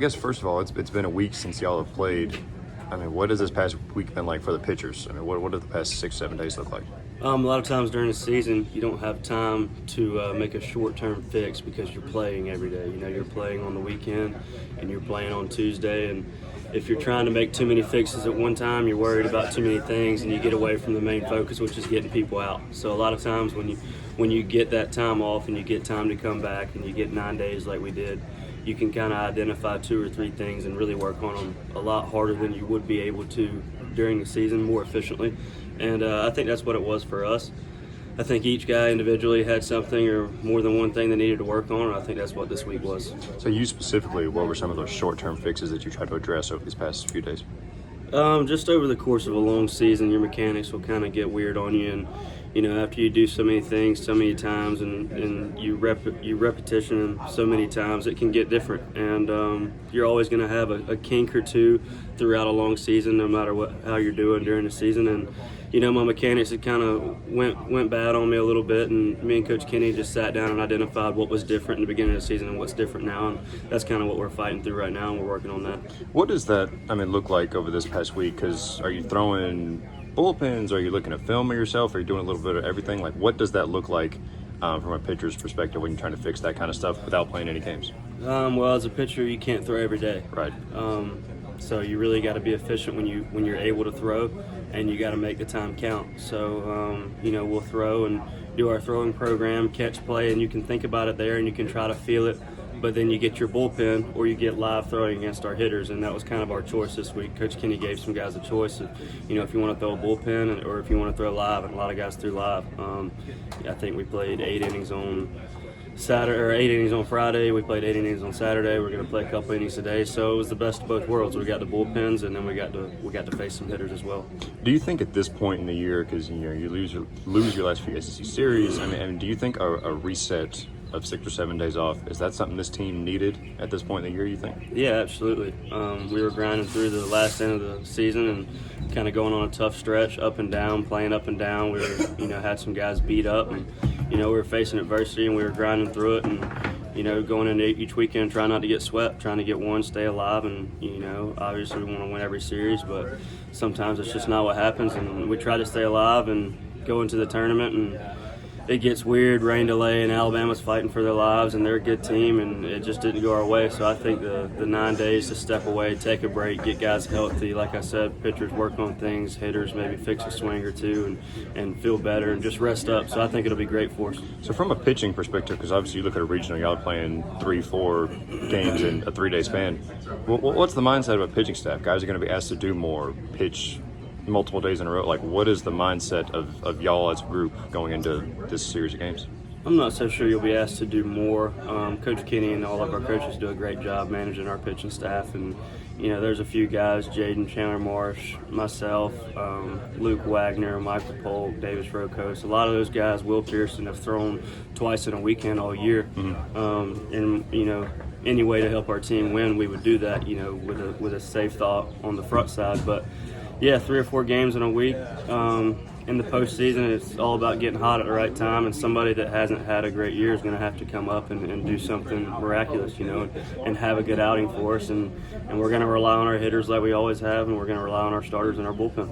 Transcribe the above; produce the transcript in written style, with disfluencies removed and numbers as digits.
I guess first of all, it's been a week since y'all have played. I mean, what has this past week been like for the pitchers? I mean, what have the past 6-7 days look like? A lot of times during the season, you don't have time to make a short-term fix because you're playing every day. You know, you're playing on the weekend and you're playing on Tuesday. And if you're trying to make too many fixes at one time, you're worried about too many things and you get away from the main focus, which is getting people out. So a lot of times when you get that time off and you get time to come back and you get 9 days like we did, you can kind of identify 2 or 3 things and really work on them a lot harder than you would be able to during the season, more efficiently. And I think that's what it was for us. I think each guy individually had something or more than one thing they needed to work on, and I think that's what this week was. So you specifically, what were some of those short-term fixes that you tried to address over these past few days? Just over the course of a long season, your mechanics will kind of get weird on you, and you know, after you do so many things so many times and you repetition so many times, it can get different. And you're always going to have a kink or two throughout a long season, no matter how you're doing during the season. And you know, my mechanics had kind of went bad on me a little bit, and me and Coach Kenny just sat down and identified what was different in the beginning of the season and what's different now, and that's kind of what we're fighting through right now, and we're working on that. What does that, look like over this past week? Because are you throwing bullpens? Are you looking at film of yourself? Are you doing a little bit of everything? Like, what does that look like from a pitcher's perspective when you're trying to fix that kind of stuff without playing any games? Well, as a pitcher, you can't throw every day. Right. So you really got to be efficient when you're able to throw, and you got to make the time count. So you know, we'll throw and do our throwing program, catch play, and you can think about it there, and you can try to feel it. But then you get your bullpen or you get live throwing against our hitters, and that was kind of our choice this week. Coach Kenny gave some guys a choice of, you know, if you want to throw a bullpen or if you want to throw live, and a lot of guys threw live. I think we played 8 innings on Saturday, or 8 innings on Friday. We played 8 innings on Saturday. We're going to play a couple innings today, so it was the best of both worlds. We got the bullpens, and then we got to face some hitters as well. Do you think at this point in the year, because you lose your last few SEC series, do you think a reset of 6 or 7 days off, is that something this team needed at this point in the year, you think? Yeah, absolutely. We were grinding through the last end of the season and kind of going on a tough stretch, up and down, playing up and down. We were, had some guys beat up, and we were facing adversity, and we were grinding through it, and going into each weekend trying not to get swept, trying to get one, stay alive, and obviously we want to win every series, but sometimes it's just not what happens, and we try to stay alive and go into the tournament, and it gets weird, rain delay, and Alabama's fighting for their lives, and they're a good team, and it just didn't go our way. So I think the 9 days to step away, take a break, get guys healthy, like I said, pitchers work on things, hitters maybe fix a swing or two and feel better and just rest up. So I think it'll be great for us. So from a pitching perspective, because obviously you look at a regional, y'all are playing 3-4 games in a 3-day span. What's the mindset of a pitching staff? Guys are going to be asked to do more, pitch multiple days in a row. Like, what is the mindset of y'all as a group going into this series of games? I'm not so sure you'll be asked to do more. Coach Kenny and all of our coaches do a great job managing our pitching staff, and there's a few guys, Jaden Chandler Marsh, myself, Luke Wagner, Michael Polk, Davis Rokos. A lot of those guys, Will Pearson, have thrown twice in a weekend all year. And any way to help our team win, we would do that, with a safe thought on the front side. But yeah, 3 or 4 games in a week. In the postseason, it's all about getting hot at the right time, and somebody that hasn't had a great year is going to have to come up and do something miraculous, and have a good outing for us. And we're going to rely on our hitters like we always have, and we're going to rely on our starters and our bullpen.